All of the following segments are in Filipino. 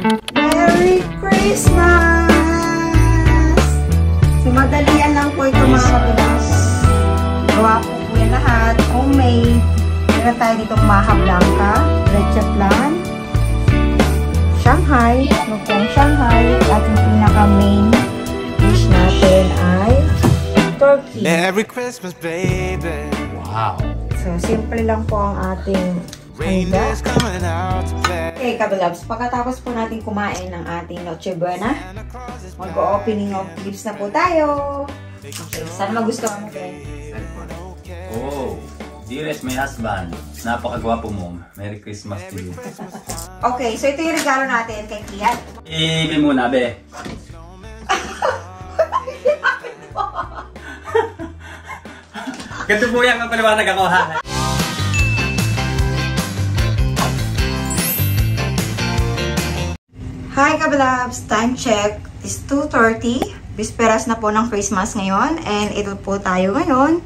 Merry Christmas! So, madalian lang po ito mga kabilas. Gawa po po yan lahat. Homemade. Meron tayo ditong maha blanca, leche flan, Shanghai, lupong Shanghai, at yung pinaka-main dish natin ay turkey. Merry Christmas, baby. Wow. So, simple lang po ang ating handa. Okay, kabilabs, pagkatapos po natin kumain ng ating Noche Buena, mag-opening of gifts na po tayo. Okay, sana magustuhan mo, friend. Oh, dearest my husband, napakagwapo mo. Merry Christmas to you. Okay, so ito yung regalo natin kay Kian. Ibi muna, be. Ganito po yan, mapaliwanag ako, ha? Hi kabilabs! Time check is 2:30. Bisperas na po ng Christmas ngayon. And ito po tayo ngayon.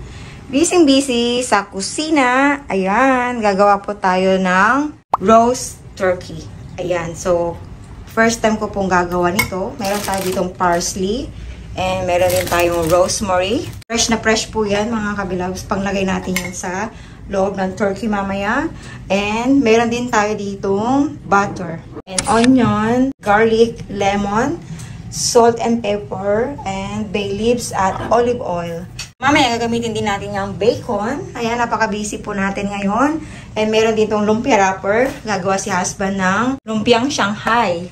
Busy sa kusina. Ayan, gagawa po tayo ng roast turkey. Ayan, so first time ko pong gagawa nito. Meron tayo ditong parsley. And meron din tayong rosemary. Fresh na fresh po yan mga kabilabs. Panglagay natin yan sa loob ng turkey mamaya. And meron din tayo ditong butter. And onion, garlic, lemon, salt and pepper, and bay leaves at olive oil. Mamaya gagamitin din natin yung bacon. Ayan, napaka-busy po natin ngayon. And meron ditong lumpia wrapper. Gagawa si husband ng lumpiang Shanghai.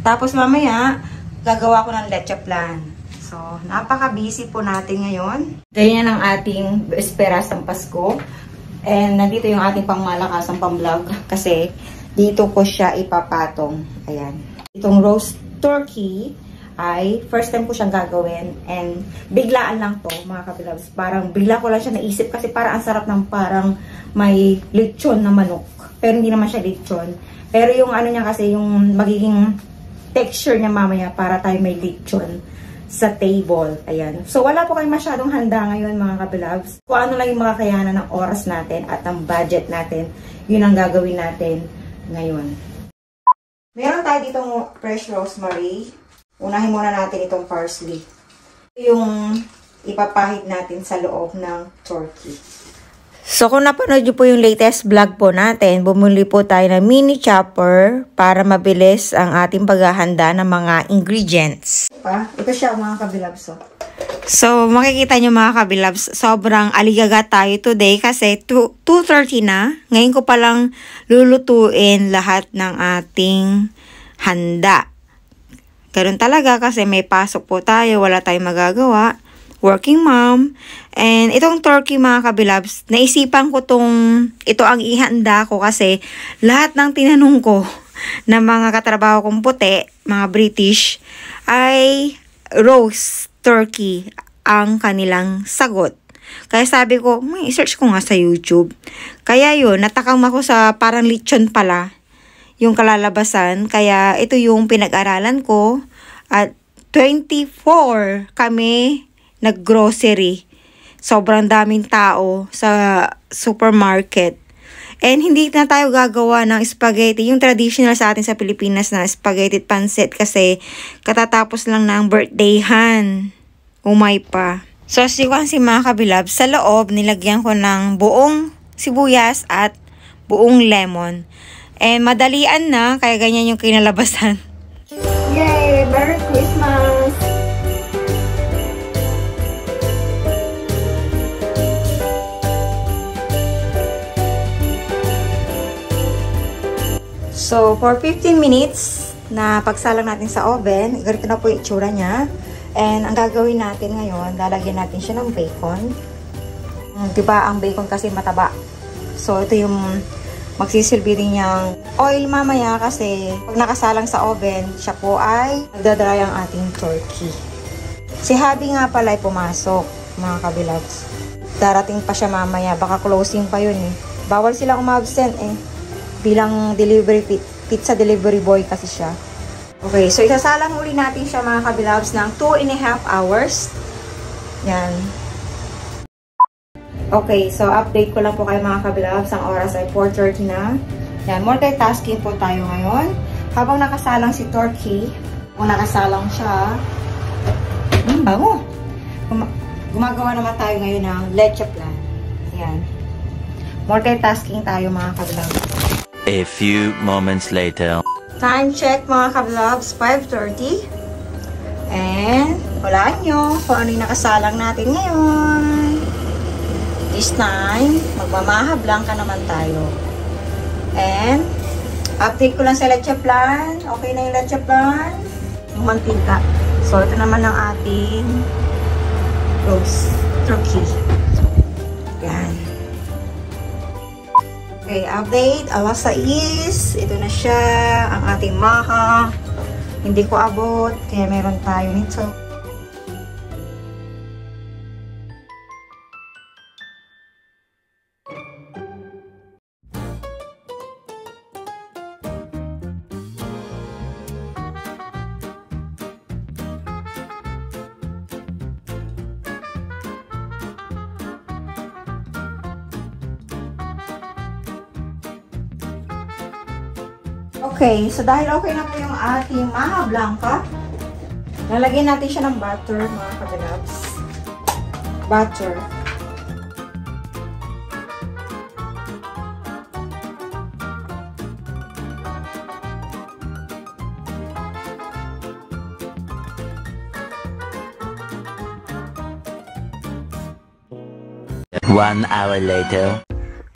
Tapos mamaya, gagawa ko ng leche flan. So, napaka-busy po natin ngayon. Ganyan ang ating esperas ng Pasko. And nandito yung ating pangmalakasang pang-vlog. Kasi dito ko siya ipapatong. Ayan. Itong roast turkey ay first time ko siyang gagawin. And biglaan lang to mga kabilabs. Parang bigla ko lang siya naisip kasi parang ang sarap ng parang may lechon na manok. Pero hindi naman siya lechon. Pero yung ano niya kasi yung magiging texture niya mamaya para tayo may lechon sa table. Ayan. So, wala po kayo masyadong handa ngayon, mga kabilabs. Kung ano lang yung mga kayanan ng oras natin at ng budget natin, yun ang gagawin natin ngayon. Meron tayo ditong fresh rosemary. Unahin muna natin itong parsley. Yung ipapahid natin sa loob ng turkey. So, kung napanood nyo po yung latest vlog po natin, bumili po tayo ng mini chopper para mabilis ang ating paghahanda ng mga ingredients. Ito siya mga kabilabs. So, makikita nyo mga kabilabs, sobrang aligaga tayo today kasi 2:30 na. Ngayon ko palang lulutuin lahat ng ating handa. Ganun talaga kasi may pasok po tayo, wala tayong magagawa. Working mom. And itong turkey mga kabilabs, naisipan ko ito ang ihanda ko kasi lahat ng tinanong ko ng mga katrabaho kong puti, mga British, ay roast turkey ang kanilang sagot. Kaya sabi ko, i-search ko nga sa YouTube. Kaya yun, natakam ako sa parang lechon pala yung kalalabasan. Kaya ito yung pinag-aralan ko at 24 kami nag-grocery. Sobrang daming tao sa supermarket. And hindi na tayo gagawa ng spaghetti. Yung traditional sa atin sa Pilipinas na spaghetti pancit kasi katatapos lang ng birthdayhan. Umay pa. So, si mga kabilab, sa loob, nilagyan ko ng buong sibuyas at buong lemon. And madalian na, kaya ganyan yung kinalabasan. Yay! Merry Christmas! So, for 15 minutes na pagsalang natin sa oven, ganito na po yung itsura niya. And ang gagawin natin ngayon, lalagyan natin siya ng bacon. Diba, ang bacon kasi mataba. So, ito yung magsisilbi din niyang oil mamaya kasi pag nakasalang sa oven, siya po ay magdadry ang ating turkey. Si Habi nga pala ay pumasok, mga kabilags. Darating pa siya mamaya, baka closing pa yun eh. Bawal silang umabsent eh. Bilang pizza delivery boy kasi siya. Okay, so isasalang uli natin siya mga kabilabs ng 2.5 hours. Yan. Okay, so update ko lang po kayo mga kabilabs. Ang oras ay 4:30 na. Yan, multitasking po tayo ngayon. Habang nakasalang si Turkey, kung nakasalang siya, bango! Gumagawa naman tayo ngayon ng leche plan. Ayan. Multitasking tayo mga ka-vlogs. A few moments later. Time check mga ka-vlogs, 5:30. And, walaan nyo kung ano yung nakasalang natin ngayon. This time, magmamahablang ka naman tayo. And, update ko lang sa leche plan. Okay na yung leche plan. Yung mantika. So, ito naman ang ating roast turkey. Yan. Okay, update. Alas 6. Ito na siya. Ang ating maha. Hindi ko abot. Kaya meron tayo nito. Okay, so dahil okay na po yung ating maha blanca, lalagyan natin siya ng butter, mga ka-vlogs. Butter. One hour later.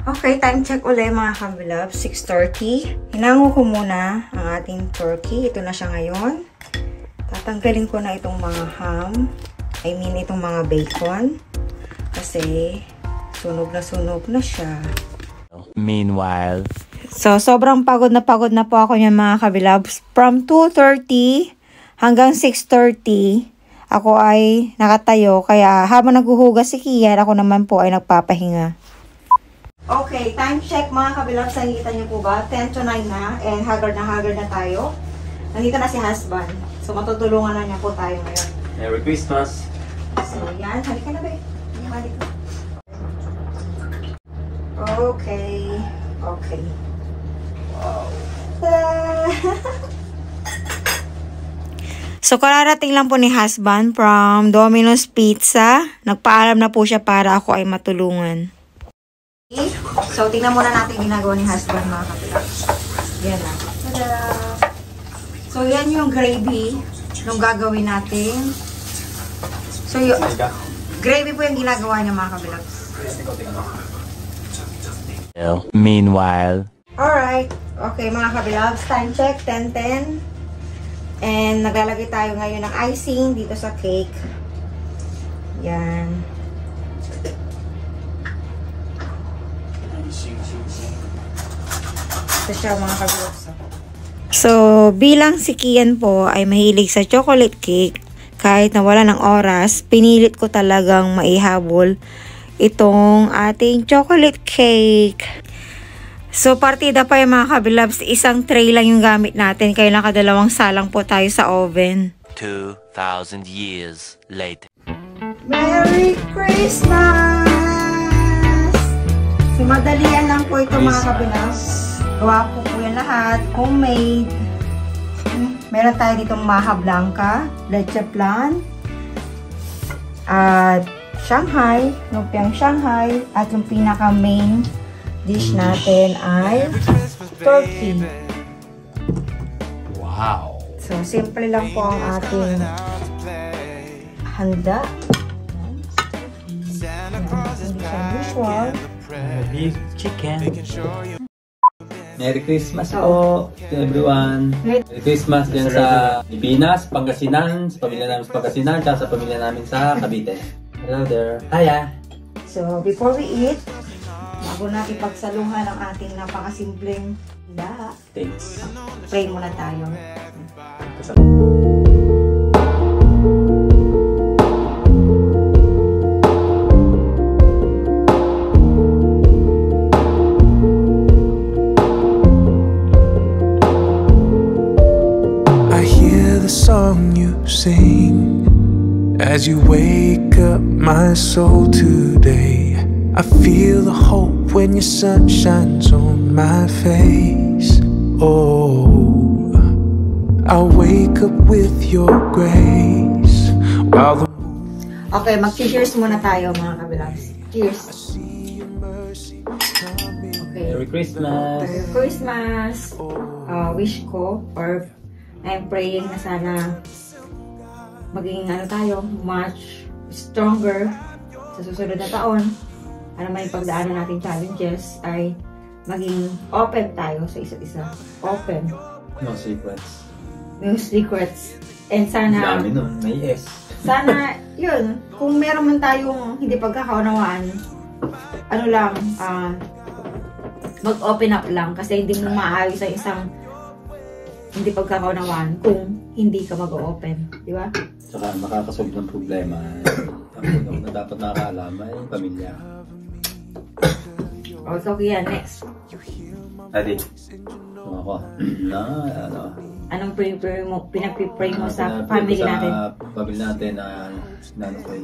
Okay, time check ulit mga ka-vlogs, 6:30. Hinango ko muna ang ating turkey. Ito na siya ngayon. Tatanggalin ko na itong mga ham. I mean, itong mga bacon. Kasi, sunog na siya. Meanwhile. So, sobrang pagod na po ako niyan mga ka-vlogs. From 2:30 hanggang 6:30, ako ay nakatayo. Kaya, habang naghuhugas si Kian, ako naman po ay nagpapahinga. Okay, time check mga ka-vlogs. Nakikita niyo po ba? 10 to 9 na. And haggard na tayo. Nandito na si husband. So, matutulungan na niya po tayo ngayon. Merry Christmas! So, yan. Halika na ba eh. Halika. Okay. Okay. Wow! So, kararating lang po ni husband from Domino's Pizza. Nagpaalam na po siya para ako ay matulungan. So, tingnan muna natin ginagawa ni husband mga kapitals. Yan na. Tada! So, yan yung gravy nung gagawin natin. So, yung gravy po yung ginagawa niya mga kapitals. Meanwhile. Alright. Okay mga kapitals. Time check. 10:10. And naglalagay tayo ngayon ng icing dito sa cake. Yan. Siya mga ka-vlogs. So, bilang si Kian po ay mahilig sa chocolate cake, kahit na wala ng oras, pinilit ko talagang maihabol itong ating chocolate cake. So, partida pa yung mga ka-vlogs. Isang tray lang yung gamit natin, kaya nakadalawang salang po tayo sa oven. 2,000 years later. Merry Christmas! So, madalian lang po ito mga ka-vlogs. Gawa po yan lahat. Homemade. Meron tayo ditong maha blanca, leche plan, at Shanghai, lumpiang Shanghai, at yung pinaka main dish natin ay turkey. Wow! So, simple lang po ang ating handa. Hindi siya usual. Beef chicken. Merry Christmas po to everyone. Merry Christmas dyan sa Pilipinas, Pangasinan, sa pamilya namin sa Pangasinan, at sa pamilya namin sa Cavite. Hello there. Hiya. So, before we eat, bago natin pagsaluhan ang ating napakasimpleng handa, Thanks. pray muna tayo. Song you sing as you wake up my soul today. I feel the hope when your sun shines on my face. Oh, I'll wake up with your grace while the Okay, mag-cheers muna tayo mga kabilabs. Cheers. Okay. Merry Christmas! Merry Christmas! Wish ko, or I'm praying na sana maging tayo, much stronger sa susunod na taon. Para may pagdaanan natin challenges ay maging open tayo sa isa't isa. Open. No secrets. No secrets. And sana... Dami nun, may yes. Sana, yun, kung meron man tayong hindi pagkakaunawaan, mag-open up lang kasi hindi mo maayos sa isang hindi pagkakaunawaan kung hindi ka mag-open. Di ba? Saka makakasolve ng problema. Ang na dapat nakakaalam ay pamilya. So, yan, next. Adi, ako, Anong pinag-pray mo sa family natin? Sa family natin na kay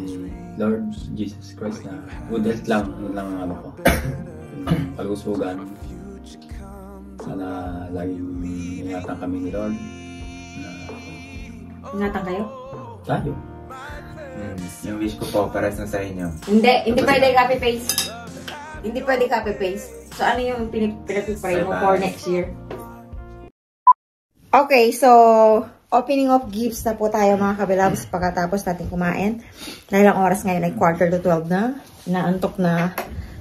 Lord Jesus Christ na good health lang, yun lang ang ko. Kalusugan. Sana laging ingatan kami ni Lord. Ingatan kayo? Tayo. Yung wish ko po, pares na sa inyo. Hindi pwede copy-paste. Hindi pwede copy-paste. So, ano yung pinag-pray mo for next year? Okay, so, opening of gifts na po tayo mga kabilabs pagkatapos natin kumain. Dahil ang oras ngayon ay 11:45 na. Naantok na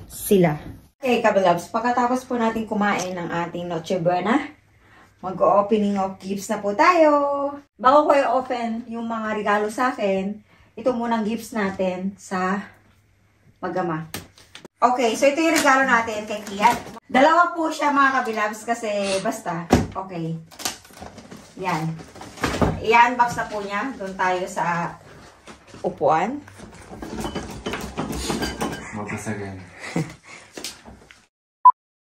sila. Okay, kabilabs, pagkatapos po natin kumain ng ating Noche Buena, mag-opening of gifts na po tayo. Bago ko i-open yung mga regalo sa akin, ito munang gifts natin sa mag-ama. Okay, so ito yung regalo natin kay Kiat. Dalawa po siya mga kabilabs kasi basta. Okay. Yan. I-unbox na po niya. Doon tayo sa upuan. Mapasagan.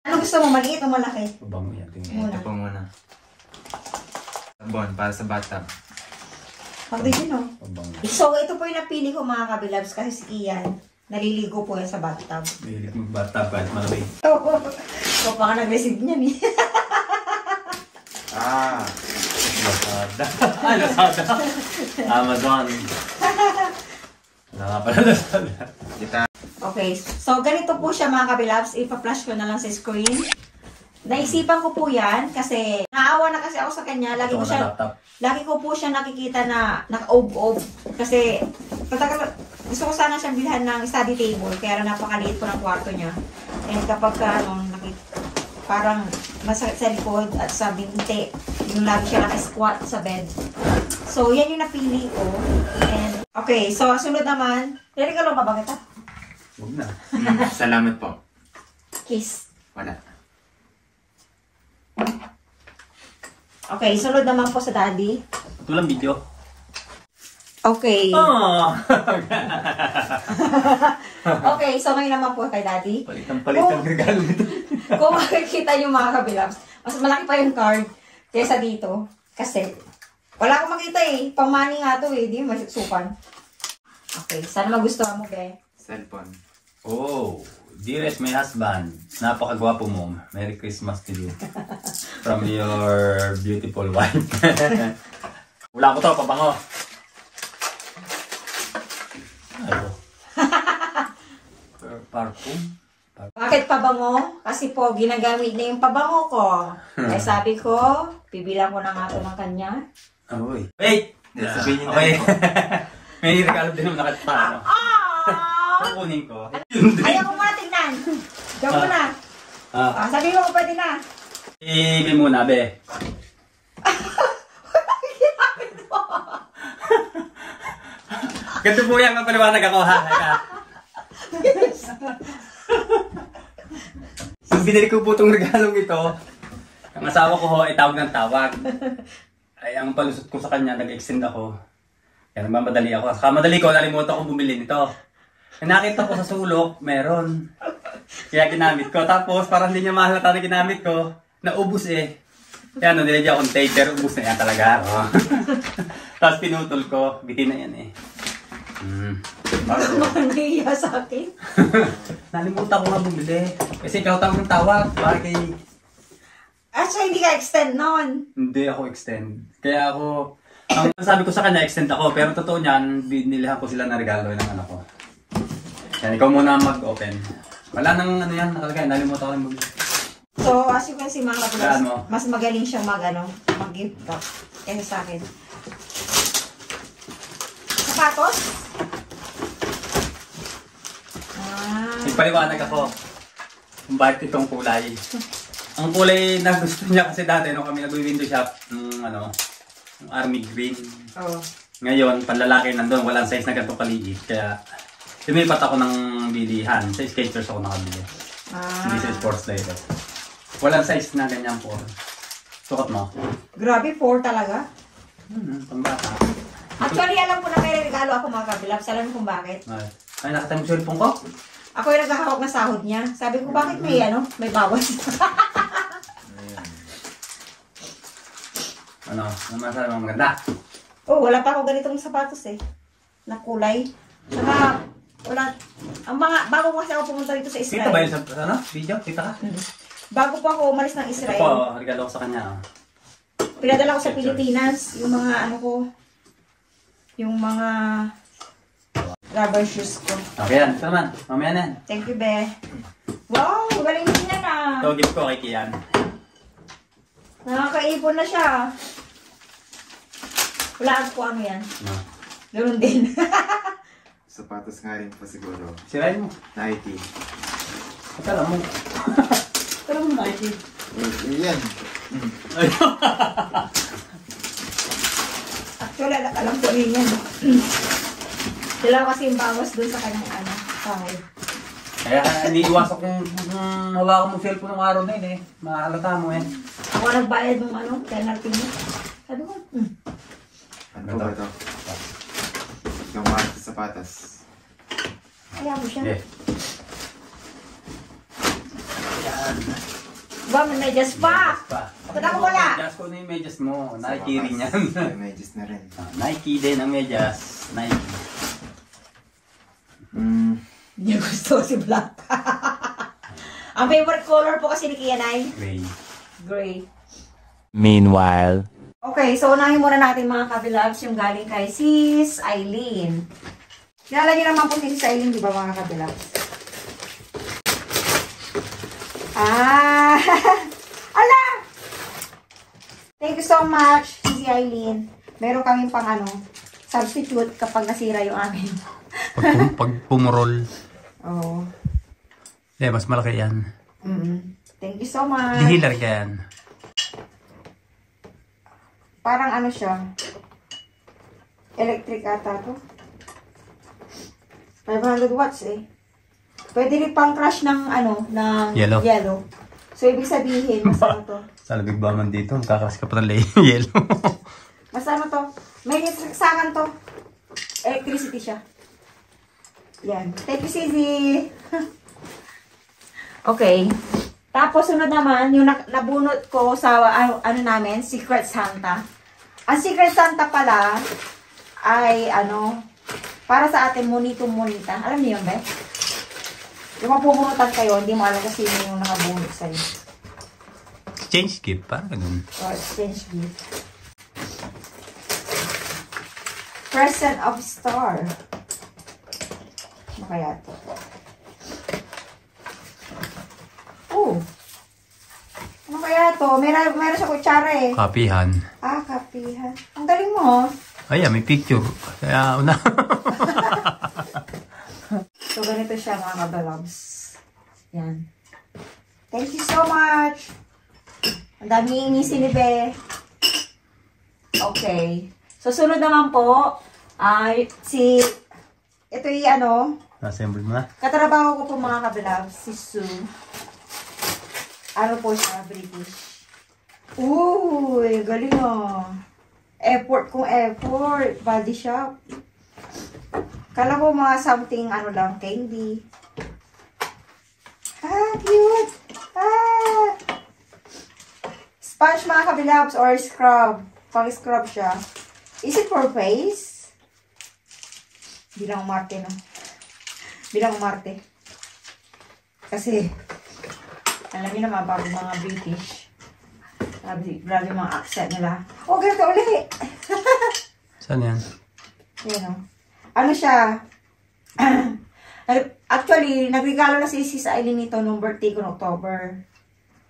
Ano gusto mo? Maliit o malaki? Pabango yan. Ito po muna. Sabon, para sa bata. Pag yun o. Pabango. So, ito po yung napili ko mga kabilabs kasi si Ian, naliligo po yan sa bathtub. Mahilig mag-bathtub kahit malamig. Oo. So, baka nag-receive niyan eh. Lazada. Lazada. Amazon. Wala nga pala Lazada. Okay. So, ganito po siya mga kabilabs. Ipa-flash ko na lang sa screen. Naisipan ko po yan kasi naawa na kasi ako sa kanya. Lagi ko po siya nakikita na naka-ob-ob. Kasi gusto ko sana siyang bilhan ng study table. Kaya napakaliit po ng kwarto niya. And kapag parang masakit sa likod at sa binti, yung lagi siya naka-squat sa bed. So, yan yung napili ko. And, okay, so sunod naman, regalo ka ba kita? Huwag na. Salamat po. Kiss. Wala. Okay, sunod naman po sa daddy. Ito lang video. Okay. Oh! Okay, so ngayon naman po kay daddy. Palit ang regalo nito. Kung makikita nyo mga kabilabs, mas malaki pa yung card kaysa dito. Kasi, wala akong makita eh. Pang-money nga to eh. Di mo masusukan. Okay, sana magustuhan mo, be. Cellphone. Oh, dearest my husband, napakagwapo mo. Merry Christmas to you. From your beautiful wife. Wala ko to, pabango. Ano? Parfum? Bakit pabango? Kasi po, ginagamit na yung pabango ko. Kaya sabi ko, bibilang ko na nga ito ng kanya. Uy. Wait! Sabihin niyo Okay. May regalo din naman nakatapano. Kukunin ko. Ayaw ko muna tingnan. Diyan mo na. Sabi mo ko pwede na. Ibi muna, be. Ganito po yan, magpaliwanag ako, ha? So, binili ko po itong regalong ito. Ang asawa ko ho ay tawag ng tawag. Ay, ang palusot ko sa kanya, nag-extend ako. Kaya nagmamadali ako. Saka madali ko, nalimutan ko bumili nito. Nakita ko sa sulok, meron. Kaya ginamit ko. Tapos, parang hindi niya mahalata na ginamit ko. Naubos eh. Kaya nilagyan akong tape, pero ubos na yan talaga. Tapos pinutol ko. Bitin na yan eh. Nakandiya sa akin. Nalimutan ko nga bumili. Kasi ikaw tawag ng tawag. Para kay... So hindi ka extend nun? Hindi ako extend. Kaya ako, ang sabi ko sa kanya, extend ako. Pero totoo niyan, binilihan ko sila na regalo ng anak ko. Yan, ikaw muna mag-open. Wala nang ano yan, nakalagay. Nalimutan ko rin mag- So, as you can see mga kapulas, Ano? mas magaling siyang mag-gift wrap. Kaya sa akin. Sapatos? Ipaliwanag ako kung bakit itong kulay. Ang kulay na gusto niya kasi dati nung kami nag-window shop, yung army green. Oo. Ngayon, panlalaki nandun, walang size na ganito kaliit. Kaya, lumipat ako ng bilihan. Sa Skechers ako nakabili. Hindi sa Sports Direct. Walang size na ganyan po. Sukat mo? Grabe, 4 talaga. Pambata. Actually, alam ko na may regalo ako mga kabilabs. Alam kung bakit. Ay, nakita mo yung cellphone ko? Ako yung naghahawak na sahod niya. Sabi ko, bakit may bawas? Ano masasabi mo maganda? Oh, wala pa ako ganitong sapatos eh. Na kulay. Saka, wala. Ang mga, bago ko kasi ako pumunta dito sa Israel. Kita ba yun sa, video? Kita ka? Bago pa ako umalis ng Israel. Ito po, regalo ko sa kanya. Pinadala ko sa Pilipinas. Yung mga ano ko. Yung mga rubber shoes ko. Okay yan, ito naman. Mamaya na yan. Thank you, Be. Wow, galing din yan ah. Ito, gift ko kay Kian. Nakakaipon na siya. Wala ko ano yan. No. Ganoon din. Sapatos nga rin po siguro. Sirain mo. Nike. Akala mo. Akala mo Nike. Yan. Actually, alam ko rin yan. Sila kasi yung bawas dun sa kanyang ano, sahod. Kaya iniiwasan kong hawakan mo cellphone ng araw na yun eh. Mahalata mo eh. Ako nagbayad ng ano, penalty mo. Sabi ko, Ano ba ito? Yung mga sapatos. kaya mo siya. Eh. Yan. Ba, may medyas pa! Ba't ako wala? Medyas ko na yung medyas mo. Nike rin yan. May medyas na rin. Nike din ang medyas. Nike. Hindi niya gusto si black. Ang favorite color po kasi ni Kian ay Gray. gray. Meanwhile. Okay, so unahin muna natin mga kabilabs yung galing kay Sis Eileen. Kilala niyo naman po si Sis Eileen, di ba mga kabilabs? Ala! Thank you so much, Sis Eileen. Meron kaming pang ano, substitute kapag nasira yung amin. Pag pumurol. Oh. Eh, mas malaki yan. Thank you so much. Dihilar ka yan. Parang ano siya. Electric ata to. 500 watts eh. Pwede rin pang crush ng ano, ng yellow. So, ibig sabihin, mas ano to? Sa labig ba man dito? Kakakas ka pa ng yellow. Mas ano to? May nitraksakan to. Electricity siya. Yan. Thank you, Sisi. Okay. Tapos, sunod naman, yung nabunot ko sa ano namin, Secret Santa. Ang Secret Santa pala ay ano, para sa atin, monito-monita. Alam niyo yun, Beth? Yung mapubunutan kayo, hindi mo alam kasi yung nakabunot sa'yo. Exchange gift, parang ganun. Or exchange gift. Present of Star. Ano kaya ito? Oh! Ano kaya ito? Meron siya kutsara eh. Kapihan. Kapihan. Ang galing mo. Ayan, may picture. Kaya una. So, ganito siya mga kabalabs. Yan. Thank you so much. Ang dami inisi ni Be. Okay. So, sunod naman po, ito yung ano, Assemble mo na. katrabaho ko po mga kabalabs, si Sue. Ano po siya, British. Uy, galing oh. Effort kung effort. Body shop. Kala ko mga something, ano lang, candy. Cute! Sponge mga kabilabs or scrub. Pang-scrub siya. Is it for face? Bilang umarte, no? Bilang umarte. Kasi, alam niyo naman, bago mga British. Grabe yung mga accent nila. Oh, ganito ulit. Saan yan? Yan o. Ano siya? Actually, nagregalo na si Sis Aileen nito nung birthday ko noong October.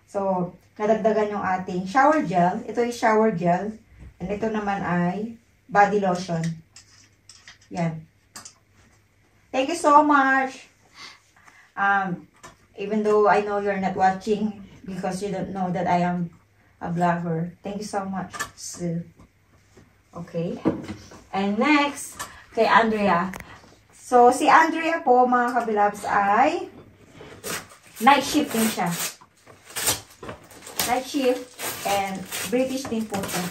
So, nadagdagan yung ating shower gel. Ito is shower gel. And ito naman ay body lotion. Yan. Thank you so much. Even though I know you're not watching because you don't know that I am a vlogger. Thank you so much, Sue. Okay. And next, kay Andrea. So, si Andrea po, mga kabilabs, ay night shift din siya. Night shift and British din po siya.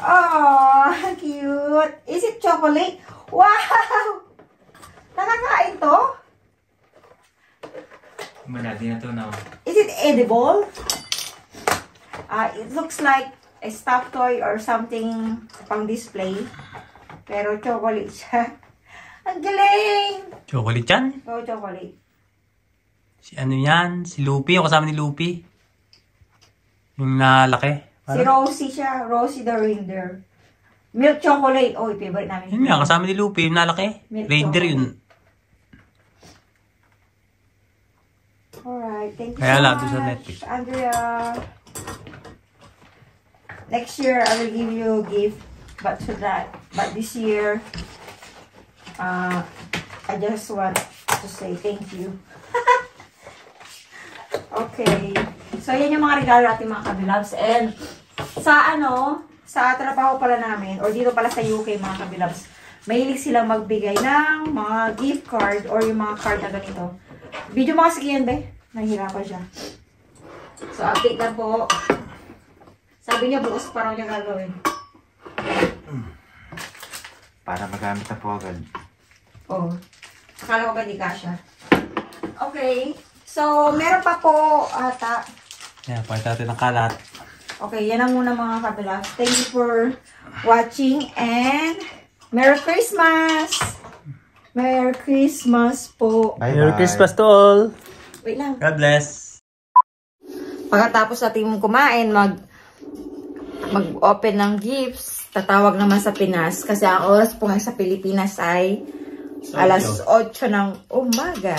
Oh, cute. Is it chocolate? Wow! Nakakain to? Manati na to na. Is it edible? It looks like a stuffed toy or something pang display. Pero chocolate siya. Ang galing! Chocolate yan? Oo, chocolate. Si ano yan? Si Lupi? O kasama ni Lupi? Yung nalaki? Si Rosie siya. Rosie the reindeer. Milk chocolate. Oh, favorite namin. Yun nga, kasama ni Lupi. Yung nalaki. Milk Reindeer yun. Alright, thank you Kaya so lang, much, doon sa Netflix. Andrea. Next year, I will give you a gift. But this year, I just want to say thank you. Okay. So, yan yung mga regalo natin mga kabilabs. And, sa trabaho pala namin, or dito pala sa UK mga kabilabs, mahilig silang magbigay ng mga gift card or yung mga card na ganito. Video mga sikiyan, be. Nahihirapan siya. So, update lang po. Sabi niya, bukas pa raw niya gagawin. Para magamit na po agad. Oh. Akala ko ba di kasha? Okay. So, meron pa po ata. Yan, pakita natin ang kalat. Okay, yan ang muna mga kabilabs. Thank you for watching and Merry Christmas! Merry Christmas po. Bye-bye. Merry Christmas to all! Wait lang. God bless! Pagkatapos natin kumain, mag-open ng gifts, tatawag naman sa Pinas. Kasi ang oras po nga sa Pilipinas ay alas 8 ng umaga.